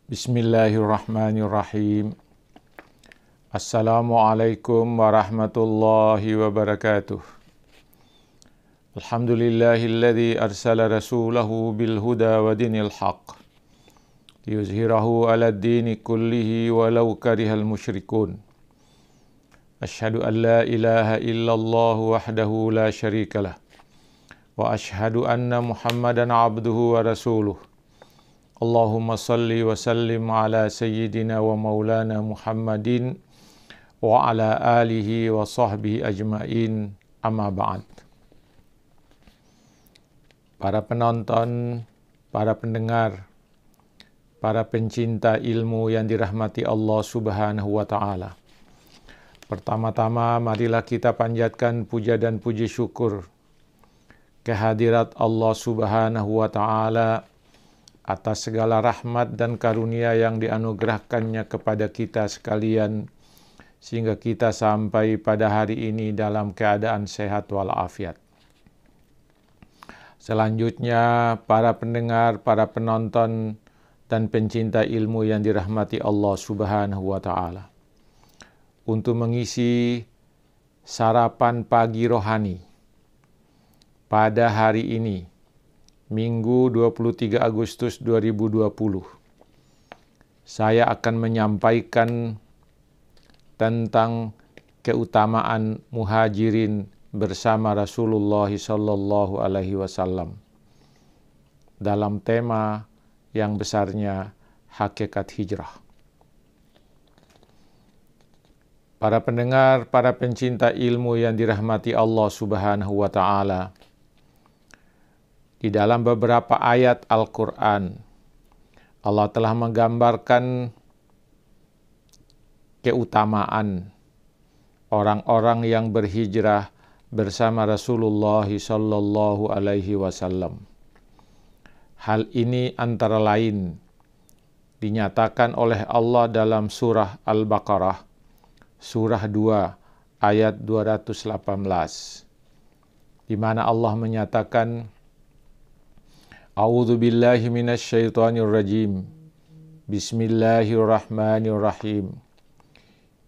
Bismillahirrahmanirrahim. Assalamualaikum warahmatullahi wabarakatuh. Alhamdulillahilladzi arsala rasulahu bilhuda wa dinil haq liyuzhirahu ala dini kullihi walau karihal musyrikun. Ashhadu an la ilaha illallah wahdahu la syarikalah wa ashhadu anna Muhammadan abduhu wa rasuluh. Allahumma salli wa sallim ala sayyidina wa maulana Muhammadin wa ala alihi wa sahbihi ajma'in, amma ba'd. Para penonton, para pendengar, para pencinta ilmu yang dirahmati Allah Subhanahu wa ta'ala. Pertama-tama marilah kita panjatkan puja dan puji syukur kehadirat Allah Subhanahu wa ta'ala atas segala rahmat dan karunia yang dianugerahkannya kepada kita sekalian, sehingga kita sampai pada hari ini dalam keadaan sehat walafiat. Selanjutnya, para pendengar, para penonton, dan pencinta ilmu yang dirahmati Allah Subhanahu wa ta'ala. Untuk mengisi sarapan pagi rohani pada hari ini, Minggu 23 Agustus 2020, saya akan menyampaikan tentang keutamaan muhajirin bersama Rasulullah sallallahu alaihi wasallam dalam tema yang besarnya hakikat hijrah. Para pendengar, para pencinta ilmu yang dirahmati Allah Subhanahu wa ta'ala, di dalam beberapa ayat Al-Quran, Allah telah menggambarkan keutamaan orang-orang yang berhijrah bersama Rasulullah sallallahu alaihi wasallam. Hal ini antara lain dinyatakan oleh Allah dalam surah Al-Baqarah, surah 2 ayat 218, di mana Allah menyatakan, A'udzu billahi minasy syaithanir rajim. Bismillahirrahmanirrahim.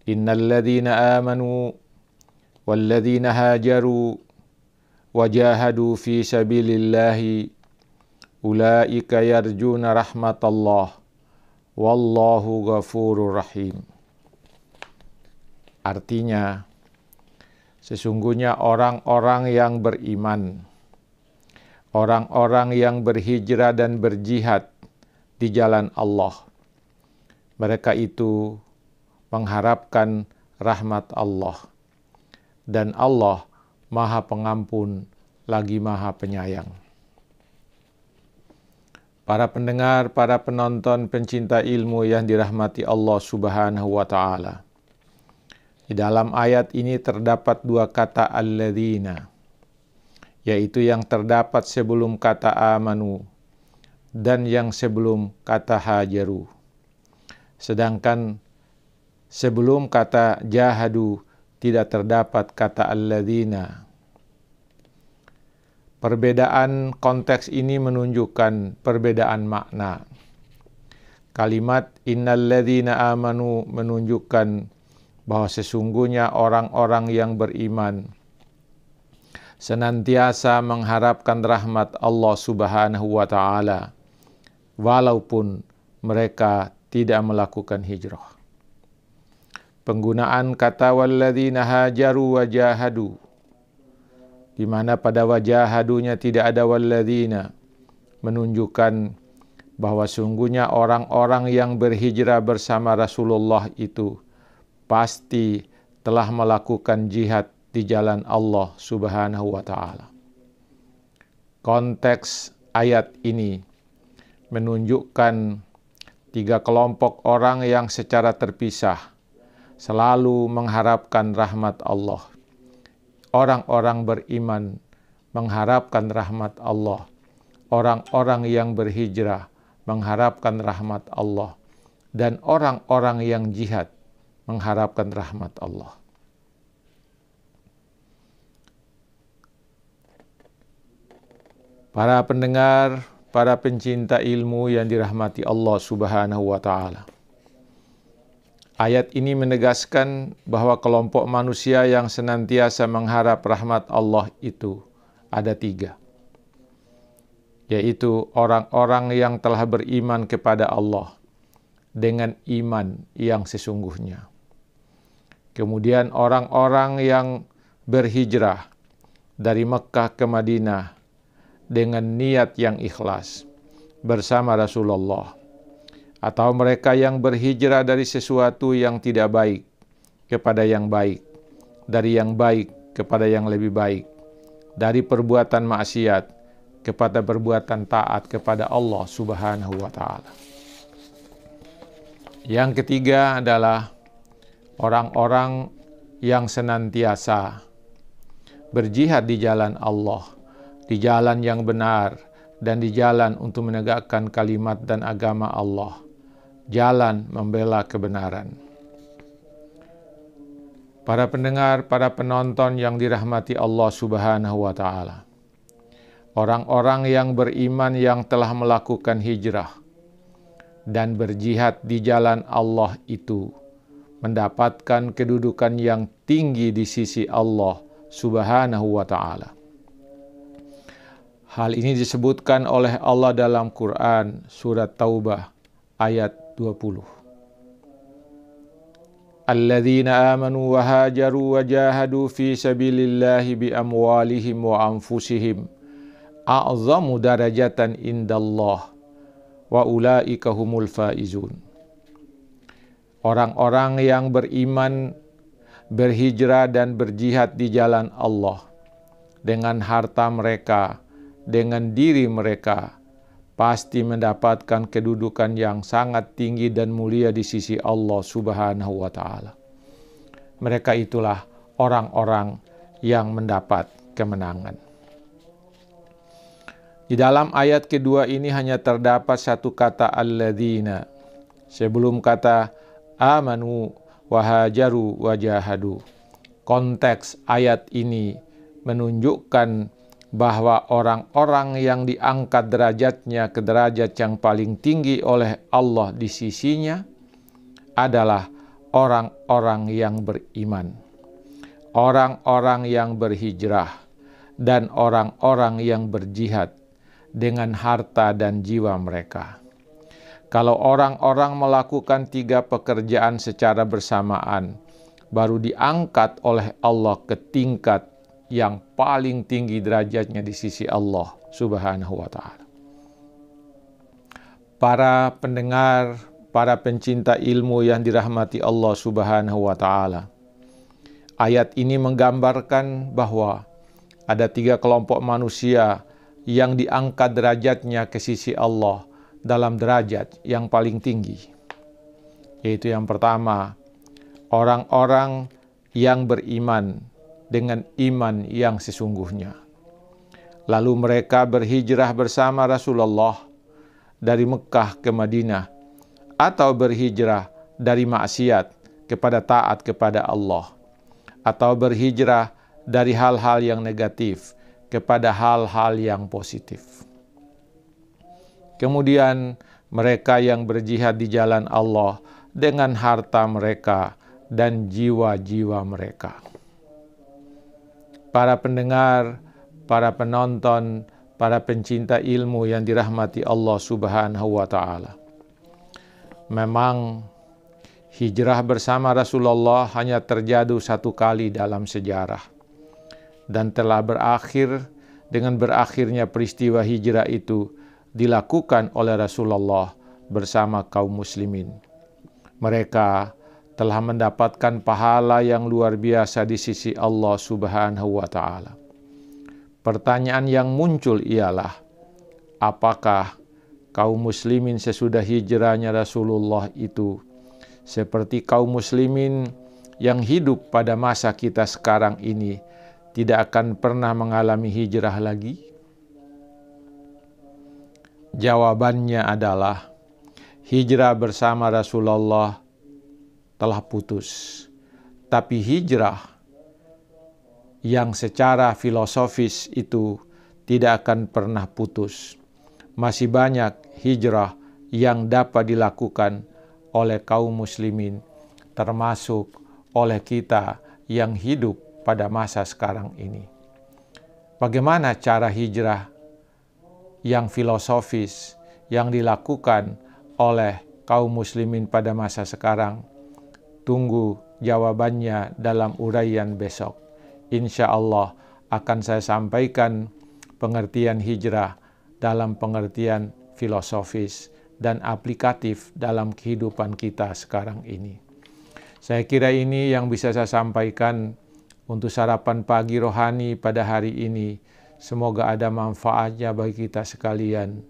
Innal ladzina amanu wal ladzina hajaru wajahadu fi sabilillahi ulaika yarjuna rahmatallah wallahu ghafurur rahim. Artinya, sesungguhnya orang-orang yang beriman, orang-orang yang berhijrah dan berjihad di jalan Allah, mereka itu mengharapkan rahmat Allah. Dan Allah Maha Pengampun lagi Maha Penyayang. Para pendengar, para penonton, pencinta ilmu yang dirahmati Allah Subhanahu wa ta'ala. Di dalam ayat ini terdapat dua kata alladzina, yaitu yang terdapat sebelum kata amanu dan yang sebelum kata hajaru. Sedangkan sebelum kata jahadu tidak terdapat kata alladzina. Perbedaan konteks ini menunjukkan perbedaan makna. Kalimat innal ladzina amanu menunjukkan bahwa sesungguhnya orang-orang yang beriman senantiasa mengharapkan rahmat Allah Subhanahu wa ta'ala, walaupun mereka tidak melakukan hijrah. Penggunaan kata walladzina hajaru wajahadu, di mana pada wajahadunya tidak ada walladzina, menunjukkan bahwa sungguhnya orang-orang yang berhijrah bersama Rasulullah itu pasti telah melakukan jihad di jalan Allah Subhanahu wa ta'ala. Konteks ayat ini menunjukkan tiga kelompok orang yang secara terpisah selalu mengharapkan rahmat Allah. Orang-orang beriman mengharapkan rahmat Allah. Orang-orang yang berhijrah mengharapkan rahmat Allah. Dan orang-orang yang jihad mengharapkan rahmat Allah. Para pendengar, para pencinta ilmu yang dirahmati Allah Subhanahu wa Ta'ala. Ayat ini menegaskan bahwa kelompok manusia yang senantiasa mengharap rahmat Allah itu ada 3, yaitu orang-orang yang telah beriman kepada Allah dengan iman yang sesungguhnya. Kemudian orang-orang yang berhijrah dari Mekkah ke Madinah dengan niat yang ikhlas bersama Rasulullah, atau mereka yang berhijrah dari sesuatu yang tidak baik kepada yang baik, dari yang baik kepada yang lebih baik, dari perbuatan maksiat kepada perbuatan taat kepada Allah Subhanahu wa Ta'ala. Yang ketiga adalah orang-orang yang senantiasa berjihad di jalan Allah, di jalan yang benar, dan di jalan untuk menegakkan kalimat dan agama Allah, jalan membela kebenaran. Para pendengar, para penonton yang dirahmati Allah Subhanahu wa Ta'ala, orang-orang yang beriman yang telah melakukan hijrah dan berjihad di jalan Allah itu mendapatkan kedudukan yang tinggi di sisi Allah Subhanahu wa Ta'ala. Hal ini disebutkan oleh Allah dalam Quran surat Taubah ayat 20. Alladzina amanu wa hajaru wa jahadu fi sabilillahi bi amwalihim wa anfusihim a'zamu darajatan indallah wa ulaika humul faizun. Orang-orang yang beriman, berhijrah dan berjihad di jalan Allah dengan harta mereka, dengan diri mereka, pasti mendapatkan kedudukan yang sangat tinggi dan mulia di sisi Allah Subhanahu wa Ta'ala. Mereka itulah orang-orang yang mendapat kemenangan. Di dalam ayat kedua ini hanya terdapat satu kata alladzina sebelum kata amanu wa hajaru wa jahadu. Konteks ayat ini menunjukkan bahwa orang-orang yang diangkat derajatnya ke derajat yang paling tinggi oleh Allah di sisinya adalah orang-orang yang beriman, orang-orang yang berhijrah, dan orang-orang yang berjihad dengan harta dan jiwa mereka. Kalau orang-orang melakukan 3 pekerjaan secara bersamaan, baru diangkat oleh Allah ke tingkat yang paling tinggi derajatnya di sisi Allah Subhanahu wa Ta'ala. Para pendengar, para pencinta ilmu yang dirahmati Allah Subhanahu wa Ta'ala, ayat ini menggambarkan bahwa ada 3 kelompok manusia yang diangkat derajatnya ke sisi Allah dalam derajat yang paling tinggi. Yaitu yang pertama, orang-orang yang beriman dengan iman yang sesungguhnya. Lalu mereka berhijrah bersama Rasulullah dari Mekkah ke Madinah, atau berhijrah dari maksiat kepada taat kepada Allah, atau berhijrah dari hal-hal yang negatif kepada hal-hal yang positif. Kemudian mereka yang berjihad di jalan Allah dengan harta mereka dan jiwa-jiwa mereka. Para pendengar, para penonton, para pencinta ilmu yang dirahmati Allah Subhanahu wa Ta'ala. Memang hijrah bersama Rasulullah hanya terjadi 1 kali dalam sejarah, dan telah berakhir dengan berakhirnya peristiwa hijrah itu dilakukan oleh Rasulullah bersama kaum muslimin. Mereka telah mendapatkan pahala yang luar biasa di sisi Allah Subhanahu wa Ta'ala. Pertanyaan yang muncul ialah, apakah kaum muslimin sesudah hijrahnya Rasulullah itu seperti kaum muslimin yang hidup pada masa kita sekarang ini tidak akan pernah mengalami hijrah lagi? Jawabannya adalah, hijrah bersama Rasulullah telah putus. Tapi hijrah yang secara filosofis itu tidak akan pernah putus. masih banyak hijrah yang dapat dilakukan oleh kaum muslimin, termasuk oleh kita yang hidup pada masa sekarang ini. Bagaimana cara hijrah yang filosofis yang dilakukan oleh kaum muslimin pada masa sekarang? Tunggu jawabannya dalam uraian besok. Insya Allah akan saya sampaikan pengertian hijrah dalam pengertian filosofis dan aplikatif dalam kehidupan kita sekarang ini. Saya kira ini yang bisa saya sampaikan untuk sarapan pagi rohani pada hari ini. Semoga ada manfaatnya bagi kita sekalian.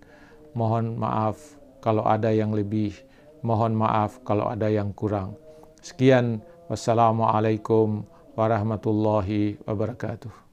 Mohon maaf kalau ada yang lebih, mohon maaf kalau ada yang kurang. Sekian, wassalamualaikum warahmatullahi wabarakatuh.